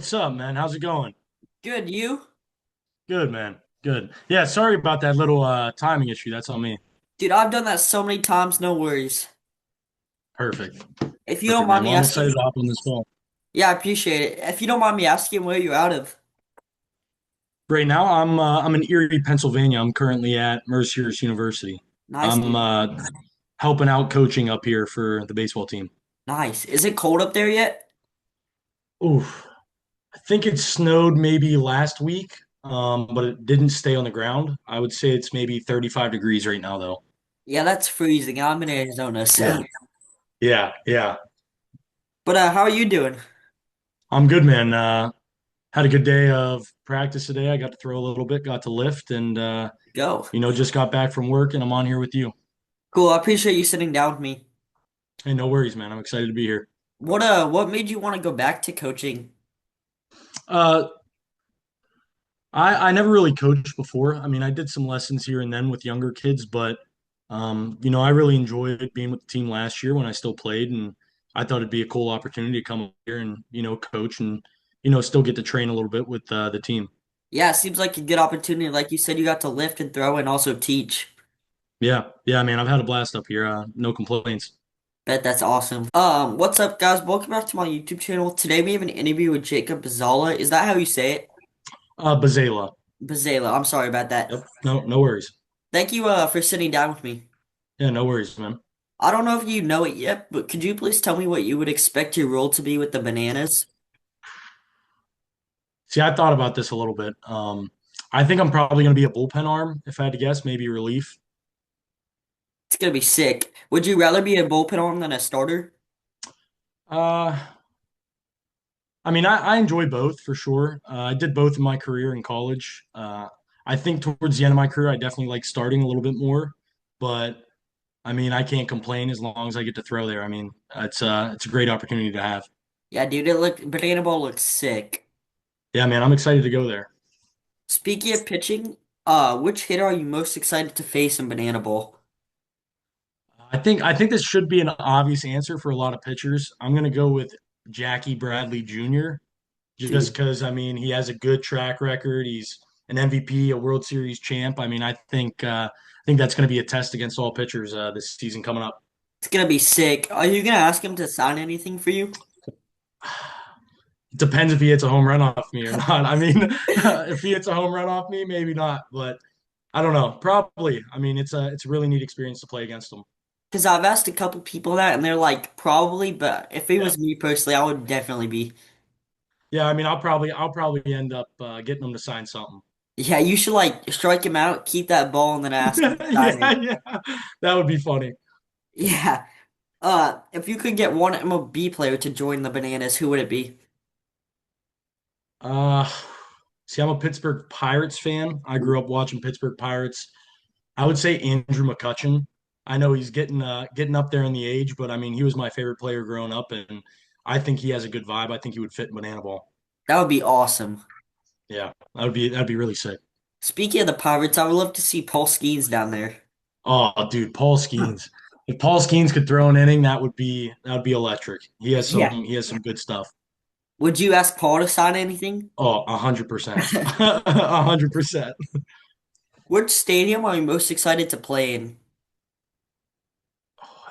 what's up, man? How's it going? Good, you? Good, man. Good. Yeah, sorry about that little timing issue. That's on me. Dude, I've done that so many times, no worries. Perfect. If you don't Perfect, mind man. me Well, I'm asking, excited to hop on this call. yeah, I appreciate it. If you don't mind me asking, where you out of? Right now, I'm in Erie, Pennsylvania. I'm currently at Mercyhurst University. Nice, I'm dude. helping out coaching up here for the baseball team. Nice. Is it cold up there yet? Oof. I think it snowed maybe last week, but it didn't stay on the ground. I would say it's maybe 35 degrees right now, though. Yeah, that's freezing. I'm in Arizona, Yeah. so. Yeah. But how are you doing? I'm good, man. Had a good day of practice today. I got to throw a little bit, got to lift, and Go. just got back from work, and I'm on here with you. Cool. I appreciate you sitting down with me. Hey, no worries, man. I'm excited to be here. What made you want to go back to coaching? Uh, I never really coached before. I mean, I did some lessons here and then with younger kids, but I really enjoyed being with the team last year when I still played, and I thought it'd be a cool opportunity to come up here and coach and still get to train a little bit with the team. Yeah, it seems like a good opportunity. Like you said, you got to lift and throw and also teach. Yeah, man. I've had a blast up here. No complaints. Bet that's awesome. What's up, guys? Welcome back to my YouTube channel. Today we have an interview with Jacob Bazala. Is that how you say it? Bazala. Bazala. I'm sorry about that. Yep. No worries. Thank you for sitting down with me. Yeah, no worries, man. I don't know if you know it yet, but could you please tell me what you would expect your role to be with the Bananas? See, I thought about this a little bit. I think I'm probably going to be a bullpen arm, if I had to guess, maybe relief. It's gonna be sick. Would you rather be a bullpen arm than a starter? Uh, I mean, I enjoy both for sure. I did both in my career in college. I think towards the end of my career, I definitely like starting a little bit more, but I mean, I can't complain as long as I get to throw there. I mean, it's a great opportunity to have. Yeah, dude, it look Banana Ball looks sick. Yeah, man, I'm excited to go there. Speaking of pitching, which hitter are you most excited to face in Banana Ball? I think this should be an obvious answer for a lot of pitchers. I'm going to go with Jackie Bradley Jr. just Dude. because I mean he has a good track record. He's an MVP, a World Series champ. I mean, I think that's going to be a test against all pitchers this season coming up. It's gonna be sick. Are you gonna ask him to sign anything for you? It depends if he hits a home run off me or not. I mean, if he hits a home run off me, maybe not, but I don't know. Probably. I mean, it's a really neat experience to play against him. Because I've asked a couple people that, and they're like, probably, but if it Yeah, was me personally, I would definitely be. yeah. I mean, I'll probably end up getting him to sign something. Yeah, you should like strike him out, keep that ball, and then ask him to sign it. Yeah. That would be funny. Yeah. If you could get one MLB player to join the Bananas, who would it be? Uh, See, I'm a Pittsburgh Pirates fan. I grew up watching Pittsburgh Pirates. I would say Andrew McCutcheon. I know he's getting up there in the age, but I mean, he was my favorite player growing up, and I think he has a good vibe. I think he would fit in Banana Ball. That would be awesome. Yeah, that'd be really sick. Speaking of the Pirates, I would love to see Paul Skeens down there. Oh, dude, Paul Skeens. If Paul Skeens could throw an inning, that would be electric. He has some Yeah. he has some good stuff. Would you ask Paul to sign anything? Oh, 100%. 100%. Which stadium are you most excited to play in?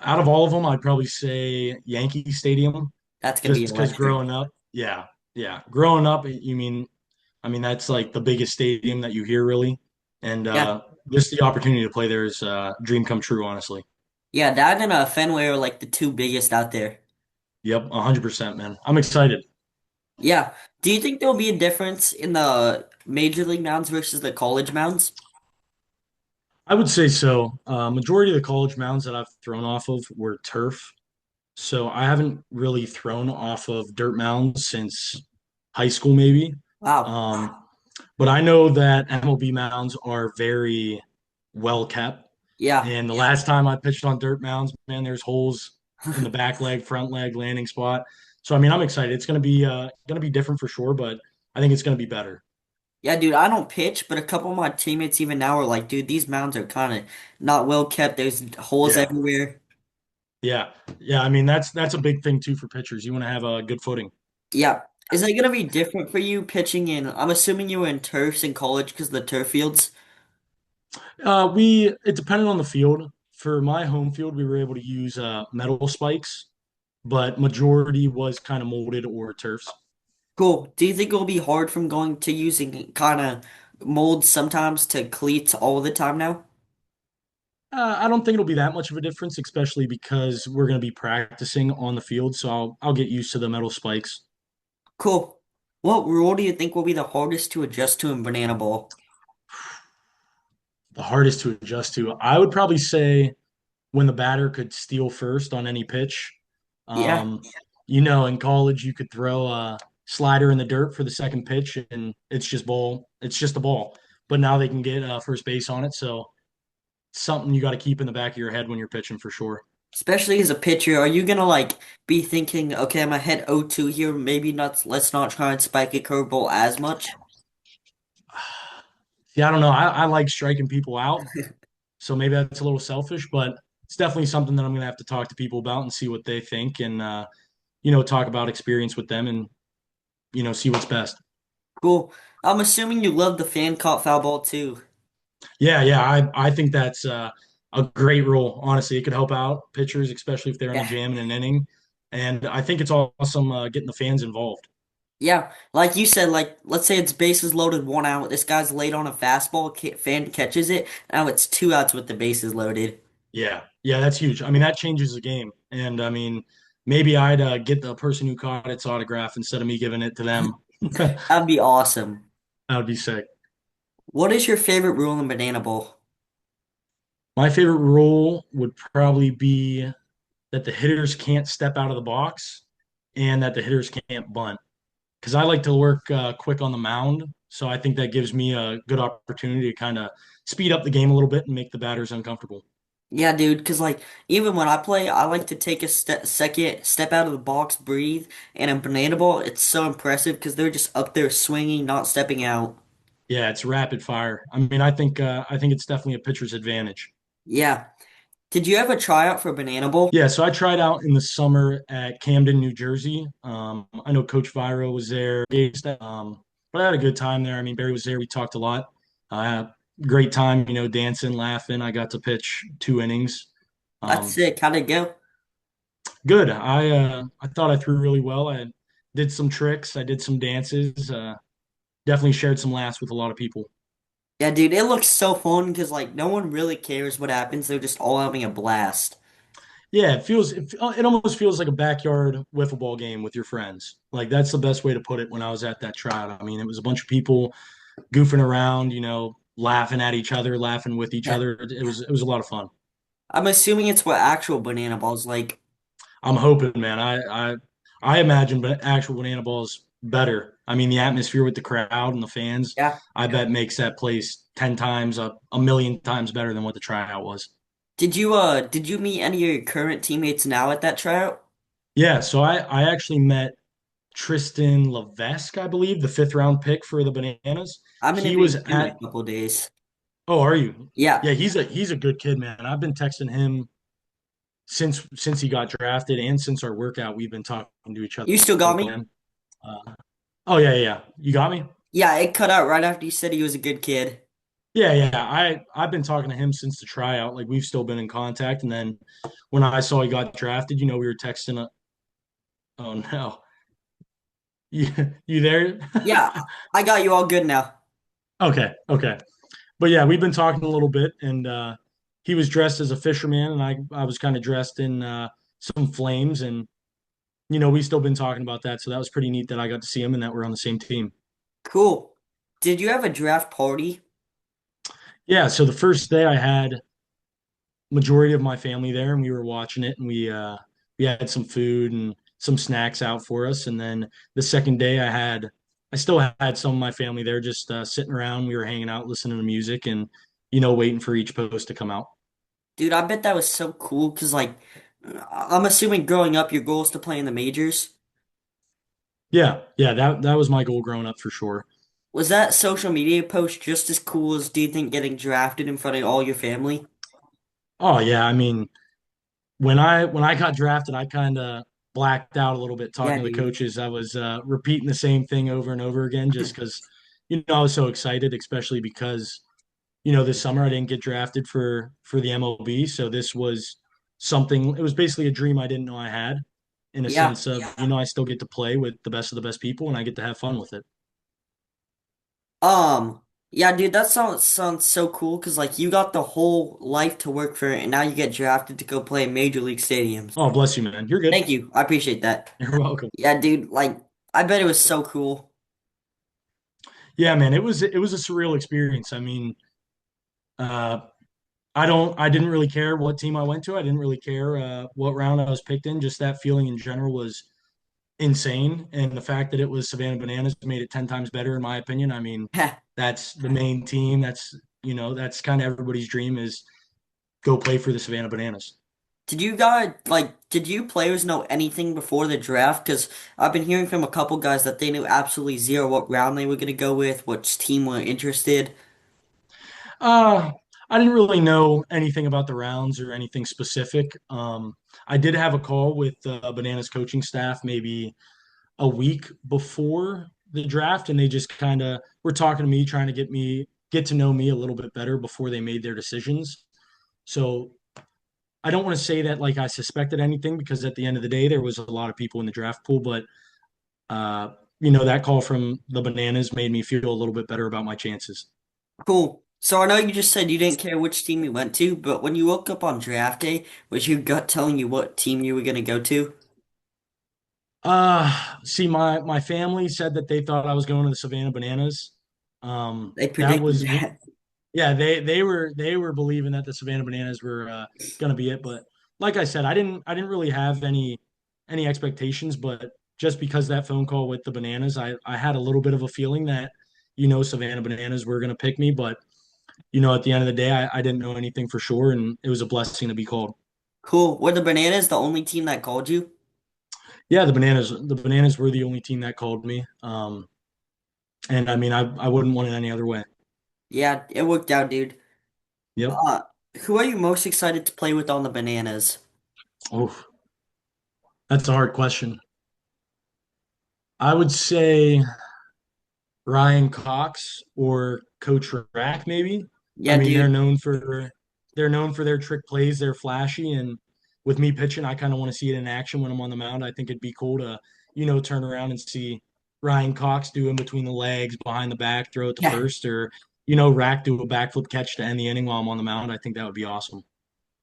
Out of all of them, I'd probably say Yankee Stadium, That's gonna be just because electric. growing up, yeah, growing up, I mean, that's like the biggest stadium that you hear really, and Yeah. just the opportunity to play there is a dream come true, honestly. Yeah, that and Fenway are like the two biggest out there. Yep, 100%, man. I'm excited. Yeah. Do you think there'll be a difference in the major league mounds versus the college mounds? I would say so. Majority of the college mounds that I've thrown off of were turf, so I haven't really thrown off of dirt mounds since high school, maybe. Wow. Um, but I know that MLB mounds are very well kept. Yeah. And the last time I pitched on dirt mounds, man, there's holes in the back leg, front leg, landing spot. So I mean, I'm excited. It's gonna be different for sure, but I think it's gonna be better. Yeah, dude, I don't pitch, but a couple of my teammates even now are like, dude, these mounds are kind of not well kept. There's holes Yeah, everywhere. yeah, yeah. I mean, that's a big thing too for pitchers. You want to have a good footing. Yeah. Is it gonna be different for you pitching in? I'm assuming you were in turfs in college because the turf fields. It depended on the field. For my home field, we were able to use metal spikes, but majority was kind of molded or turfs. Cool. Do you think it'll be hard from going to using kind of molds sometimes to cleats all the time now? I don't think it'll be that much of a difference, especially because we're going to be practicing on the field, so I'll get used to the metal spikes. Cool. What rule do you think will be the hardest to adjust to in banana ball? The hardest to adjust to, I would probably say when the batter could steal first on any pitch. Yeah. Um, in college you could throw a slider in the dirt for the second pitch and it's just ball. It's just a ball. But now they can get first base on it, so it's something you got to keep in the back of your head when you're pitching for sure. Especially as a pitcher, are you gonna be thinking, okay, I'm gonna hit 0-2 here, maybe not, let's not try and spike a curveball as much? Yeah, I don't know. I like striking people out, so maybe that's a little selfish, but it's definitely something that I'm gonna have to talk to people about and see what they think and talk about experience with them and see what's best. Cool. I'm assuming you love the fan caught foul ball too. Yeah, yeah, I think that's a great rule. Honestly, it could help out pitchers, especially if they're in a Yeah. jam in an inning. And I think it's awesome getting the fans involved. Yeah, like you said, let's say it's bases loaded, 1 out. This guy's late on a fastball, fan catches it. Now it's 2 outs with the bases loaded. Yeah, yeah, that's huge. I mean, that changes the game. And I mean, maybe I'd get the person who caught its autograph instead of me giving it to them. That That'd be awesome. would be sick. What is your favorite rule in Banana Bowl? My favorite rule would probably be that the hitters can't step out of the box and that the hitters can't bunt. Because I like to work quick on the mound. So I think that gives me a good opportunity to kind of speed up the game a little bit and make the batters uncomfortable. Yeah, dude, because even when I play, I like to take a second, step out of the box, breathe, and in Banana Bowl, it's so impressive because they're just up there swinging, not stepping out. Yeah, it's rapid fire. I mean, I think it's definitely a pitcher's advantage. Yeah. Did you ever try out for Banana Bowl? Yeah, so I tried out in the summer at Camden, New Jersey. I know Coach Viro was there, but I had a good time there. I mean, Barry was there. We talked a lot. I had a great time, dancing, laughing. I got to pitch 2 innings. That's Um, sick. How'd it go? Good. I thought I threw really well. I did some tricks. I did some dances. Definitely shared some laughs with a lot of people. Yeah, dude, it looks so fun because no one really cares what happens. They're just all having a blast. Yeah, it almost feels like a backyard wiffle ball game with your friends. Like that's the best way to put it when I was at that tryout. I mean, it was a bunch of people goofing around, laughing at each other, laughing with each Yeah. other. It was a lot of fun. I'm assuming it's what actual banana ball's like. I'm hoping, man. I imagine actual banana balls better. I mean, the atmosphere with the crowd and the fans, Yeah. I bet makes that place 10 times, a million times better than what the tryout was. Did you meet any of your current teammates now at that tryout? Yeah, so I actually met Tristan Levesque, I believe, the fifth round pick for the Bananas. I'm He was interviewing him in a at, couple of days. oh, are you? Yeah. Yeah, he's a good kid, man. I've been texting him since he got drafted and since our workout, we've been talking to each other You still got me? again. Oh yeah, yeah, yeah. You got me? Yeah, it cut out right after you said he was a good kid. Yeah, yeah. I've been talking to him since the tryout. Like we've still been in contact. And then when I saw he got drafted, we were texting. Oh no, you there? Yeah, I got you all good now. Okay, okay. But yeah, we've been talking a little bit, and he was dressed as a fisherman, and I was kind of dressed in some flames, and we still been talking about that. So that was pretty neat that I got to see him and that we're on the same team. Cool. Did you have a draft party? Yeah. So the first day I had majority of my family there, and we were watching it, and we had some food and some snacks out for us, and then the second day I still had some of my family there, just sitting around. We were hanging out, listening to music, and waiting for each post to come out. Dude, I bet that was so cool because I'm assuming growing up your goal is to play in the majors. Yeah, yeah, that was my goal growing up for sure. Was that social media post just as cool as do you think getting drafted in front of all your family? Oh yeah, I mean, when I got drafted, I kind of blacked out a little bit Yeah, talking to the dude. coaches. I was repeating the same thing over and over again just because, I was so excited, especially because, this summer I didn't get drafted for the MLB. So this was something, it was basically a dream I didn't know I had in a Yeah. sense of, I still get to play with the best of the best people and I get to have fun with it. Um, yeah, dude, that sounds so cool because like you got the whole life to work for it, and now you get drafted to go play in major league stadiums. Oh, bless you, man. You're good. Thank you. I appreciate that. You're welcome. Yeah, dude, like I bet it was so cool. Yeah, man, it was a surreal experience. I mean, uh, I didn't really care what team I went to. I didn't really care what round I was picked in. Just that feeling in general was insane. And the fact that it was Savannah Bananas made it 10 times better, in my opinion. I mean, that's the main team. That's kind of everybody's dream is go play for the Savannah Bananas. Did you players know anything before the draft? Because I've been hearing from a couple guys that they knew absolutely zero what round they were gonna go with, which team were interested. Uh, I didn't really know anything about the rounds or anything specific. I did have a call with Bananas coaching staff maybe a week before the draft, and they just kind of were talking to me, trying to get to know me a little bit better before they made their decisions. So I don't want to say that like I suspected anything because at the end of the day, there was a lot of people in the draft pool, but uh, that call from the Bananas made me feel a little bit better about my chances. Cool. So I know you just said you didn't care which team you went to, but when you woke up on draft day, was your gut telling you what team you were gonna go to? See, my family said that they thought I was going to the Savannah Bananas. They That predicted was that. Yeah, they were believing that the Savannah Bananas were going to be it, but like I said, I didn't really have any expectations, but just because that phone call with the Bananas, I had a little bit of a feeling that Savannah Bananas were going to pick me, but at the end of the day, I didn't know anything for sure, and it was a blessing to be called. Cool. Were the Bananas the only team that called you? Yeah, the Bananas were the only team that called me, and I mean I wouldn't want it any other way. Yeah, it worked out, dude. Yep. Uh, who are you most excited to play with on the Bananas? Oh, that's a hard question. I would say Ryan Cox or Coach Rack, maybe. I Yeah, mean, they're dude. known for they're known for their trick plays. They're flashy, and with me pitching, I kind of want to see it in action when I'm on the mound. I think it'd be cool to, turn around and see Ryan Cox do in between the legs, behind the back, throw it to Yeah, first, or Rack do a backflip catch to end the inning while I'm on the mound. I think that would be awesome.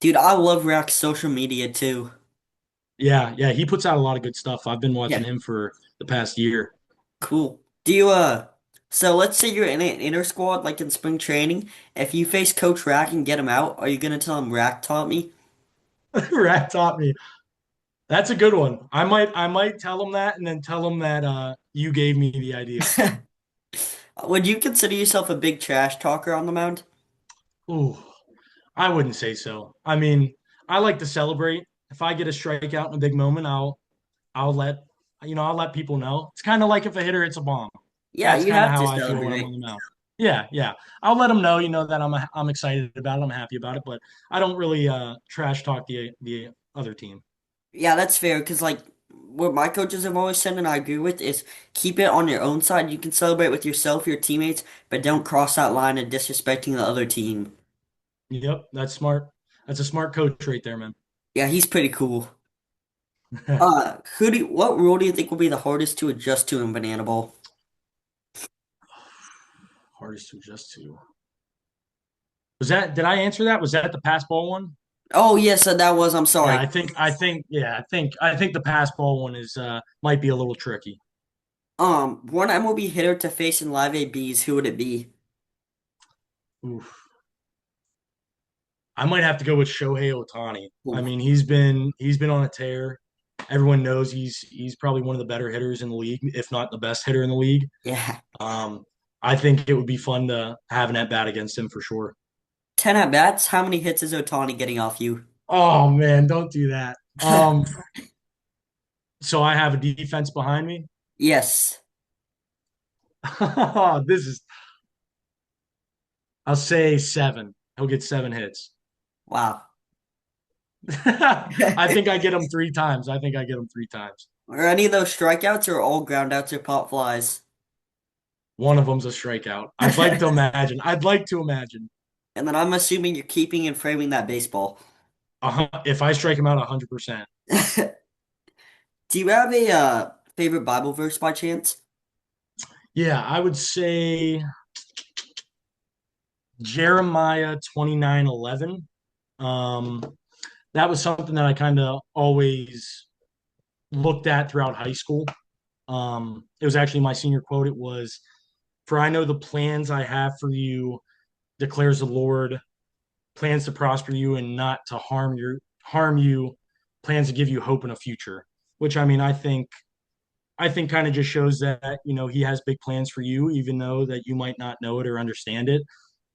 dude, I love Rack's social media too. Yeah, yeah, he puts out a lot of good stuff. I've been watching Yeah, him for the past year. cool. So let's say you're in an inter squad, like in spring training. If you face Coach Rack and get him out, are you gonna tell him Rack taught me? Rack taught me. That's a good one. I might tell him that and then tell him that you gave me the idea. Would you consider yourself a big trash talker on the mound? Ooh, I wouldn't say so. I mean, I like to celebrate. If I get a strikeout in a big moment, I'll let people know. It's kind of like if a hitter hits a bomb. Yeah, That's you kind of have how to I feel when I'm on celebrate. the mound. Yeah, yeah. I'll let them know, that I'm excited about it. I'm happy about it, but I don't really trash talk the other team. Yeah, that's fair, because like what my coaches have always said and I agree with is keep it on your own side. You can celebrate with yourself, your teammates, but don't cross that line of disrespecting the other team. Yep, that's smart. That's a smart coach right there, man. Yeah, he's pretty cool. What rule do you think will be the hardest to adjust to in Banana Bowl? Hardest to adjust to. Did I answer that? Was that the pass ball one? Oh, yes, I'm Yeah, sorry. I think the pass ball one is might be a little tricky. One MLB hitter to face in Live ABs, who would it be? Oof. I might have to go with Shohei Ohtani. I Ooh, mean, he's been on a tear. Everyone knows he's probably one of the better hitters in the league, if not the best hitter in the league. yeah. Um, I think it would be fun to have an at bat against him for sure. 10 at bats, how many hits is Otani getting off you? Oh man, don't do that. So I have a defense behind me. Yes. This is I'll say seven. He'll get seven hits. Wow. I think I get them 3 times. I think I get them 3 times. Are any of those strikeouts or all groundouts or pop flies? One of them's a strikeout. I'd like to imagine. I'd like to imagine. And then I'm assuming you're keeping and framing that baseball. If I strike him out 100%. Do you have a favorite Bible verse by chance? Yeah, I would say Jeremiah 29:11. Um, that was something that I kind of always looked at throughout high school. It was actually my senior quote. It was, "For I know the plans I have for you, declares the Lord, plans to prosper you and not to harm you, plans to give you hope in a future." Which I mean, I think kind of just shows that he has big plans for you, even though that you might not know it or understand it.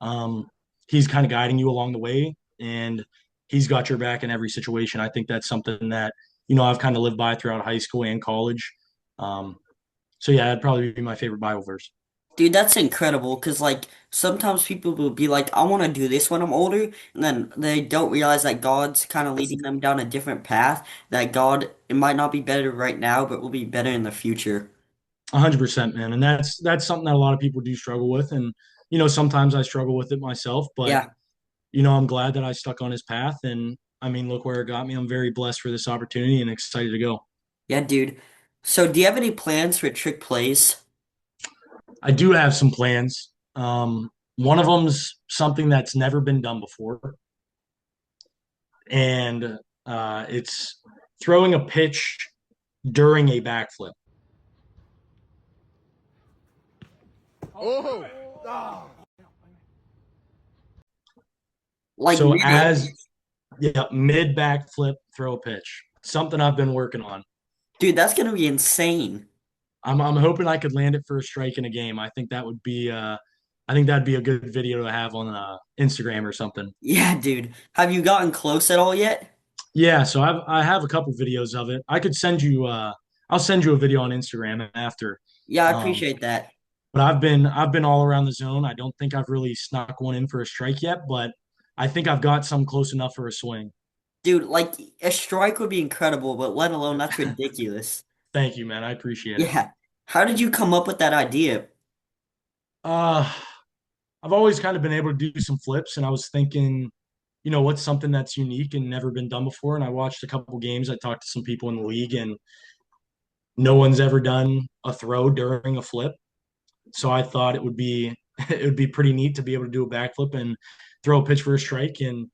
Um, he's kind of guiding you along the way, and he's got your back in every situation. I think that's something that I've kind of lived by throughout high school and college. Um, so yeah, that'd probably be my favorite Bible verse. Dude, that's incredible because, like, sometimes people will be like, I want to do this when I'm older, and then they don't realize that God's kind of leading them down a different path, that God, it might not be better right now, but will be better in the future. 100%, man, and that's something that a lot of people do struggle with, and sometimes I struggle with it myself, but Yeah, I'm glad that I stuck on his path, and I mean, look where it got me. I'm very blessed for this opportunity and excited to go. yeah, dude. So, do you have any plans for trick plays? I do have some plans. One of them's something that's never been done before, and it's throwing a pitch during a backflip. Oh, ah. Like, So mid-air? as yeah, mid backflip, throw a pitch. Something I've been working on. Dude, that's gonna be insane. I'm hoping I could land it for a strike in a game. I think that'd be a good video to have on Instagram or something. Yeah, dude. Have you gotten close at all yet? Yeah, so I have a couple videos of it. I'll send you a video on Instagram after. Yeah, I Um, appreciate that. but I've been all around the zone. I don't think I've really snuck one in for a strike yet, but I think I've got some close enough for a swing. Dude, like, a strike would be incredible, but let alone that's ridiculous. Thank you, man. I appreciate it. Yeah. How did you come up with that idea? Uh, I've always kind of been able to do some flips, and I was thinking, what's something that's unique and never been done before? And I watched a couple games. I talked to some people in the league, and no one's ever done a throw during a flip. So I thought it would be it would be pretty neat to be able to do a backflip and throw a pitch for a strike. And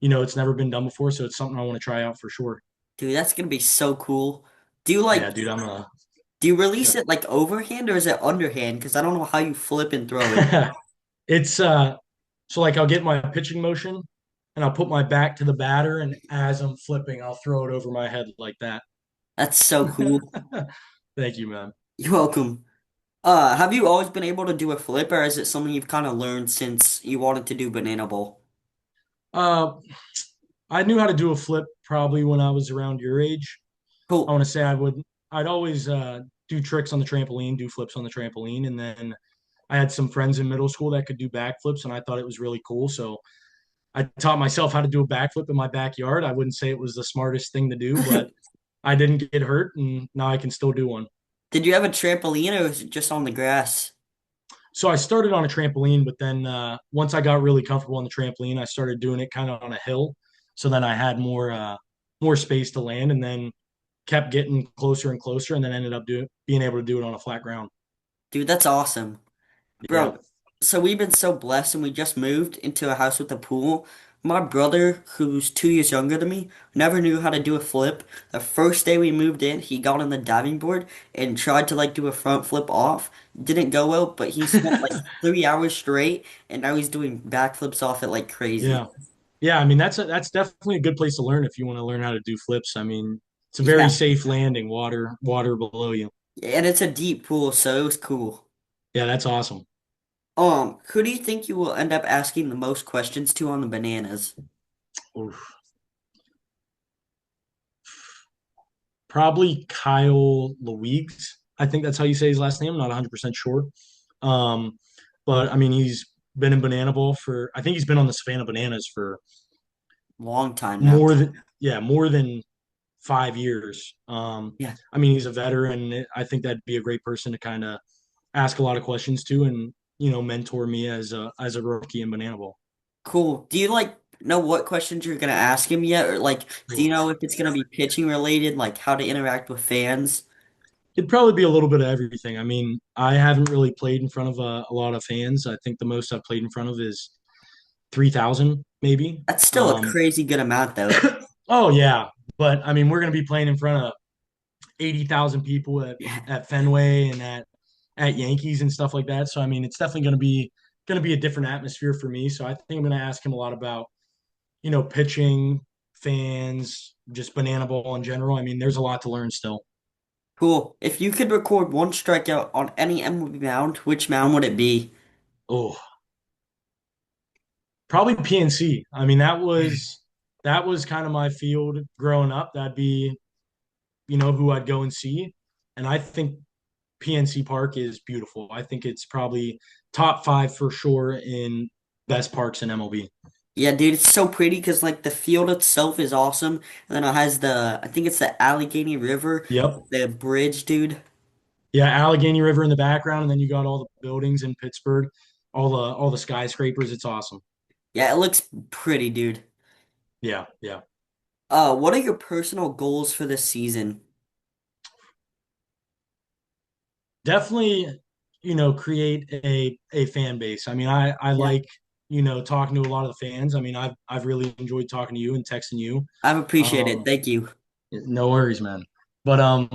it's never been done before, so it's something I want to try out for sure. Dude, that's gonna be so cool. Do you Yeah, like dude, I'm a do you release it like overhand or is it underhand? Because I don't know how you flip and throw it. yeah. It's so like I'll get my pitching motion and I'll put my back to the batter, and as I'm flipping, I'll throw it over my head like that. That's so cool. Thank you, man. You're welcome. Have you always been able to do a flip or is it something you've kind of learned since you wanted to do banana bowl? Uh, I knew how to do a flip probably when I was around your age. I Cool. want to say I'd always do tricks on the trampoline, do flips on the trampoline, and then I had some friends in middle school that could do backflips, and I thought it was really cool. So I taught myself how to do a backflip in my backyard. I wouldn't say it was the smartest thing to do, but I didn't get hurt, and now I can still do one. Did you have a trampoline or was it just on the grass? So I started on a trampoline, but then once I got really comfortable on the trampoline, I started doing it kind of on a hill. So then I had more space to land, and then kept getting closer and closer, and then ended up being able to do it on a flat ground. Dude, that's awesome. Yeah. Bro, so we've been so blessed and we just moved into a house with a pool. My brother, who's 2 years younger than me, never knew how to do a flip. The first day we moved in, he got on the diving board and tried to like do a front flip off. Didn't go well, but he spent like 3 hours straight and now he's doing backflips off it like crazy. Yeah. Yeah, I mean that's definitely a good place to learn if you want to learn how to do flips. I mean, it's a very Yeah. safe landing, water below you. And it's a deep pool, so it was cool. Yeah, that's awesome. Who do you think you will end up asking the most questions to on the bananas? Oof. Probably Kyle Leweeks. I think that's how you say his last name. I'm not 100% sure. Um, but I mean, he's been in Banana Bowl for, I think he's been on the Savannah Bananas for Long time now. more than 5 years. Yeah. I mean, he's a veteran. I think that'd be a great person to kind of ask a lot of questions to, and mentor me as a rookie in banana ball. Cool. Do you like know what questions you're gonna ask him yet? Or like, do you know if it's gonna be pitching related, like how to interact with fans? It'd probably be a little bit of everything. I mean, I haven't really played in front of a lot of fans. I think the most I've played in front of is 3,000, maybe. That's still a crazy good amount though. Oh yeah, but I mean, we're going to be playing in front of 80,000 people at Yeah. at Fenway and at Yankees and stuff like that. So I mean, it's definitely going to be a different atmosphere for me. So I think I'm going to ask him a lot about pitching, fans, just banana ball in general. I mean, there's a lot to learn still. Cool. If you could record one strikeout on any MLB mound, which mound would it be? Oh, probably PNC. I mean, that was kind of my field growing up. That'd be who I'd go and see, and I think PNC Park is beautiful. I think it's probably top five for sure in best parks in MLB. Yeah, dude, it's so pretty because like the field itself is awesome, and then it has I think it's the Allegheny River, Yep. the bridge, dude. Yeah, Allegheny River in the background, and then you got all the buildings in Pittsburgh, all the skyscrapers. It's awesome. Yeah, it looks pretty, dude. Yeah, yeah. What are your personal goals for this season? Definitely, create a fan base. I mean, I Yeah, like, talking to a lot of the fans. I mean, I've really enjoyed talking to you and texting you. I've appreciated. Um, Thank you. no worries, man. But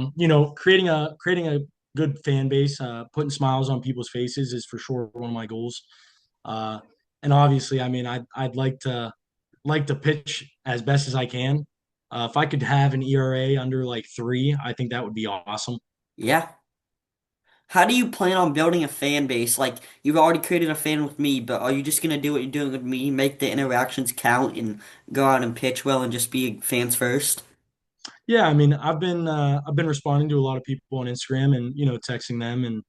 creating a good fan base, putting smiles on people's faces is for sure one of my goals. Uh, and obviously, I mean, I'd like to pitch as best as I can. If I could have an ERA under like 3, I think that would be awesome. Yeah. How do you plan on building a fan base? Like, you've already created a fan with me, but are you just gonna do what you're doing with me, make the interactions count, and go out and pitch well and just be fans first? Yeah, I mean, I've been responding to a lot of people on Instagram and texting them, and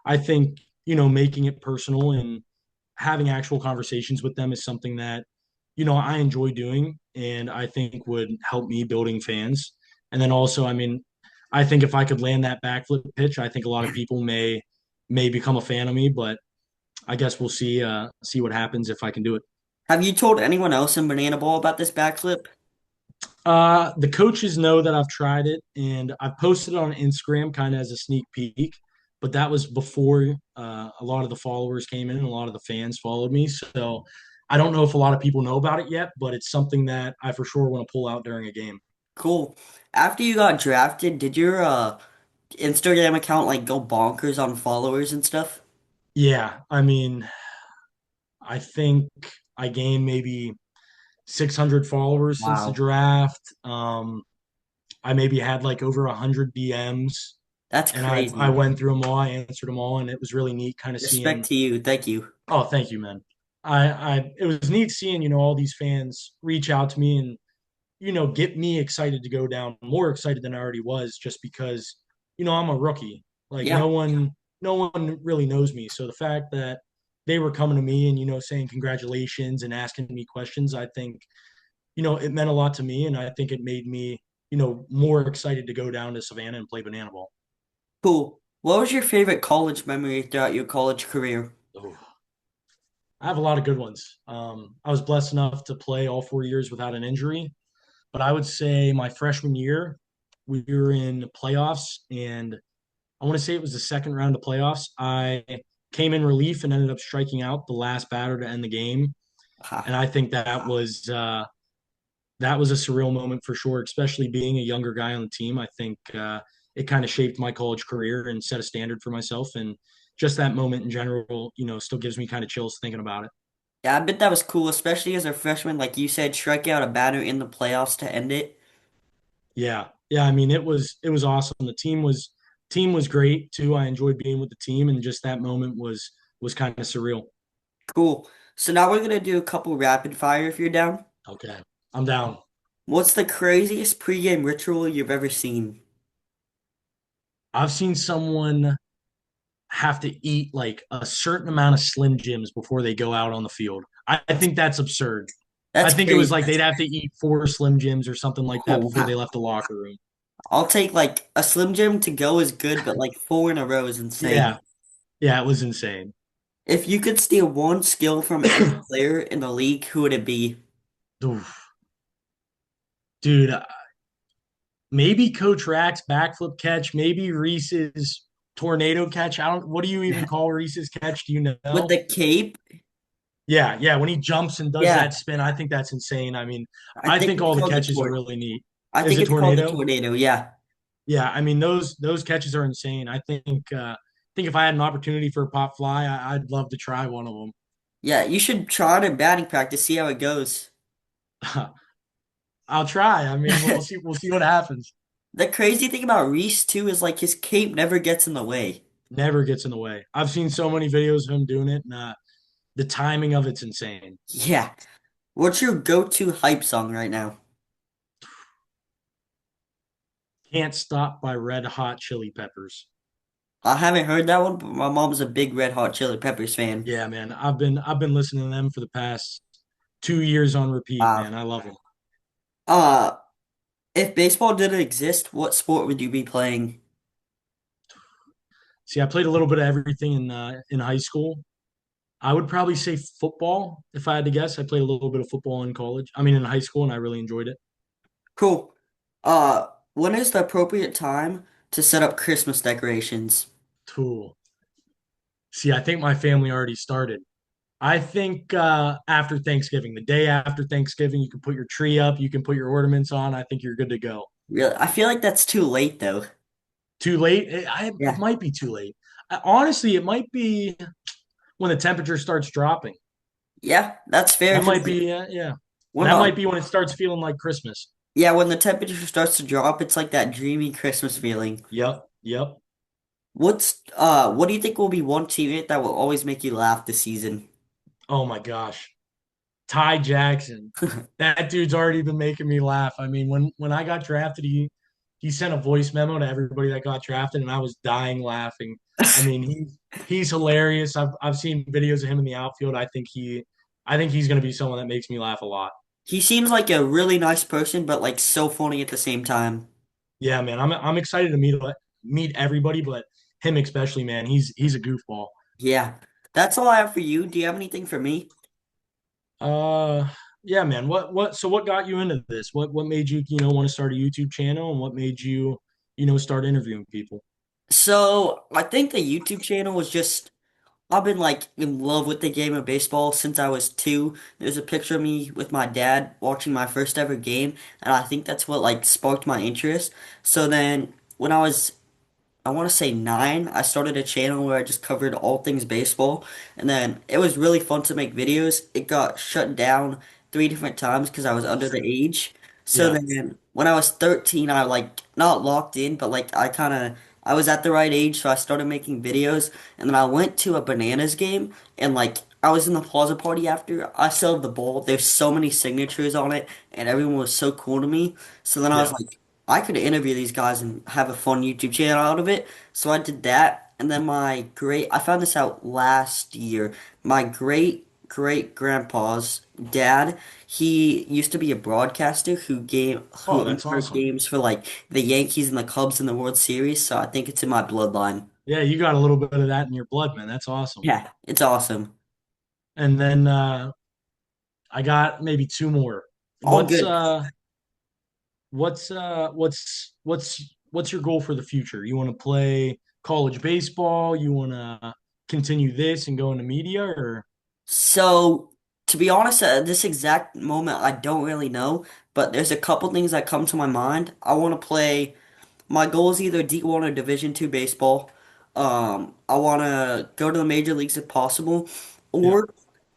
I think making it personal and having actual conversations with them is something that I enjoy doing, and I think would help me building fans. And then also, I mean, I think if I could land that backflip pitch, I think a lot of people may become a fan of me, but I guess we'll see what happens if I can do it. Have you told anyone else in Banana Ball about this backflip? The coaches know that I've tried it, and I've posted it on Instagram kind of as a sneak peek. But that was before a lot of the followers came in and a lot of the fans followed me. So I don't know if a lot of people know about it yet, but it's something that I for sure want to pull out during a game. Cool. After you got drafted, did your Instagram account like go bonkers on followers and stuff? Yeah, I mean, I think I gained maybe 600 followers since the Wow. draft. I maybe had like over 100 DMs, That's and I crazy. went through them all. I answered them all, and it was really neat kind of Respect seeing. to you. Thank you. Oh, thank you, man. It was neat seeing, all these fans reach out to me and, get me excited to go down, more excited than I already was, just because, I'm a rookie. Like Yeah. no one really knows me. So the fact that they were coming to me and, saying congratulations and asking me questions, I think, it meant a lot to me. And I think it made me, more excited to go down to Savannah and play banana ball. Cool. What was your favorite college memory throughout your college career? Oh, I have a lot of good ones. I was blessed enough to play all 4 years without an injury. But I would say my freshman year, we were in playoffs, and I want to say it was the second round of playoffs. I came in relief and ended up striking out the last batter to end the game, and Ha. I think that was a surreal moment for sure, especially being a younger guy on the team. I think it kind of shaped my college career and set a standard for myself, and just that moment in general, still gives me kind of chills thinking about it. Yeah, I bet that was cool, especially as a freshman, like you said, strike out a batter in the playoffs to end it. Yeah, yeah. I mean, it was awesome. The team was great too. I enjoyed being with the team, and just that moment was kind of surreal. Cool. So now we're gonna do a couple rapid fire if you're down. Okay, I'm down. What's the craziest pregame ritual you've ever seen? I've seen someone have to eat like a certain amount of Slim Jims before they go out on the field. I think that's absurd. I That's think it was crazy. like they'd have to eat four Slim Jims or something like that Oh before they wow. left the locker room. I'll take like a Slim Jim to go is good, but like four in a row is insane. Yeah, yeah, it was insane. If you could steal one skill from any player in the league, who would it be? Oof. Dude, maybe Coach Rack's backflip catch, maybe Reese's tornado catch. I don't, what do you even call Reese's catch? Do you With know? the cape? Yeah, yeah. When he jumps and does Yeah, that spin, I think that's insane. I mean, I I think think it's all the called the catches are tor. really neat. I Is think it it's called the tornado? tornado. Yeah, Yeah, I mean those catches are insane. I think if I had an opportunity for a pop fly, I'd love to try one of yeah. You should try it in batting practice, see how it goes. them. I'll try. I mean, we'll see. We'll see what happens. The crazy thing about Reese too is like his cape never gets in the way. Never gets in the way. I've seen so many videos of him doing it, and the timing of it's insane. Yeah. What's your go-to hype song right now? Can't Stop by Red Hot Chili Peppers. I haven't heard that one, but my mom's a big Red Hot Chili Peppers fan. Yeah, man. I've been listening to them for the past 2 years on repeat, Wow. man. I love them. Uh, if baseball didn't exist, what sport would you be playing? See, I played a little bit of everything in high school. I would probably say football if I had to guess. I played a little bit of football in college. I mean, in high school, and I really enjoyed it. Cool. When is the appropriate time to set up Christmas decorations? Cool. See, I think my family already started. I think after Thanksgiving, the day after Thanksgiving, you can put your tree up, you can put your ornaments on. I think you're good to go. Really, I feel like that's too late though. Too late? It Yeah. might be too late. Honestly, it might be when the temperature starts dropping. Yeah, that's fair That because might like be, yeah. when That might be when it starts feeling like Christmas. when the temperature starts to drop, it's like that dreamy Christmas feeling. Yep, yep. What do you think will be one teammate that will always make you laugh this season? Oh my gosh. Ty Jackson. That dude's already been making me laugh. I mean, when I got drafted, he sent a voice memo to everybody that got drafted, and I was dying laughing. I mean, he's hilarious. I've seen videos of him in the outfield. I think he's going to be someone that makes me laugh a lot. He seems like a really nice person, but like so funny at the same time. Yeah, man. I'm excited to meet everybody, but him especially, man. He's a goofball. Yeah. That's all I have for you. Do you have anything for me? Uh, yeah, man. So what got you into this? What made you want to start a YouTube channel, and what made you start interviewing people? So I think the YouTube channel was just I've been like in love with the game of baseball since I was two. There's a picture of me with my dad watching my first ever game, and I think that's what like sparked my interest. So then when I want to say nine, I started a channel where I just covered all things baseball, and then it was really fun to make videos. It got shut down three different times because I was under the age. So Yeah, then when I was 13, I like not locked in, but like I was at the right age, so I started making videos, and then I went to a Bananas game, and like I was in the plaza party after. I still have the ball. There's so many signatures on it, and everyone was so cool to me. So then I was yeah. like, I could interview these guys and have a fun YouTube channel out of it. So I did that. And then I found this out last year. My great grandpa's dad, he used to be a broadcaster Oh, who that's anchored awesome. games for like the Yankees and the Cubs in the World Series. So I think it's in my bloodline. Yeah, you got a little bit of that in your blood, man. That's awesome. Yeah, it's awesome. And then I got maybe two more. All What's good. uh what's your goal for the future? You want to play college baseball? You want to continue this and go into media or So, to be honest, at this exact moment, I don't really know, but there's a couple things that come to my mind. I want to play. My goal is either D1 or Division two baseball. I want to go to the major leagues if possible, yeah. or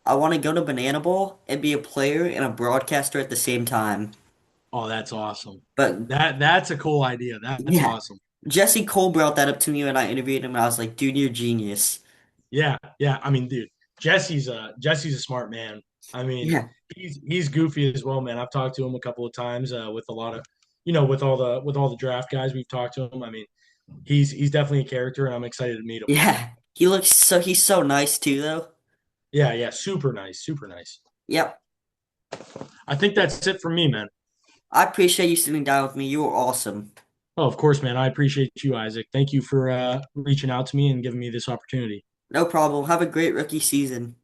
I want to go to Banana Ball and be a player and a broadcaster at the same time. Oh, that's awesome. But That's a cool idea. That's yeah, awesome. Jesse Cole brought that up to me when I interviewed him, and I was like, dude, you're genius. Yeah, yeah. I mean, dude, Jesse's a smart man. I mean, Yeah, he's goofy as well, man. I've talked to him a couple of times with a lot of, with all the draft guys we've talked to him. I mean, he's definitely a character, and I'm excited to meet him. yeah. He's so nice too, though. Yeah, yeah. Super nice, super nice. Yep. I think that's it for me, man. I appreciate you sitting down with me. You were awesome. Oh, of course, man. I appreciate you, Isaac. Thank you for reaching out to me and giving me this opportunity. No problem. Have a great rookie season.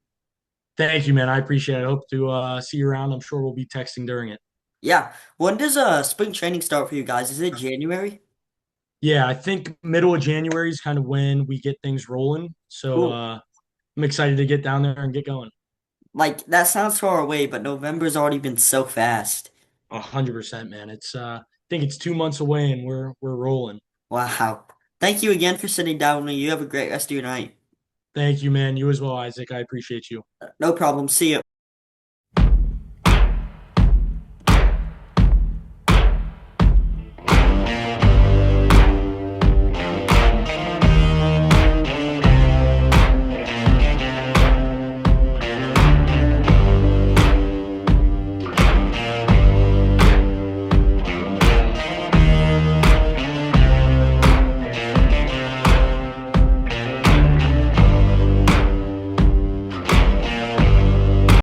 Thank you, man. I appreciate it. I hope to see you around. I'm sure we'll be texting during it. Yeah. When does spring training start for you guys? Is it January? Yeah, I think middle of January is kind of when we get things rolling. So Cool. I'm excited to get down there and get going. Like that sounds far away, but November's already been so fast. 100%, man. I think it's 2 months away and we're rolling. Wow. Thank you again for sitting down with me. You have a great rest of your night. Thank you, man. You as well, Isaac. I appreciate you. No problem. See you.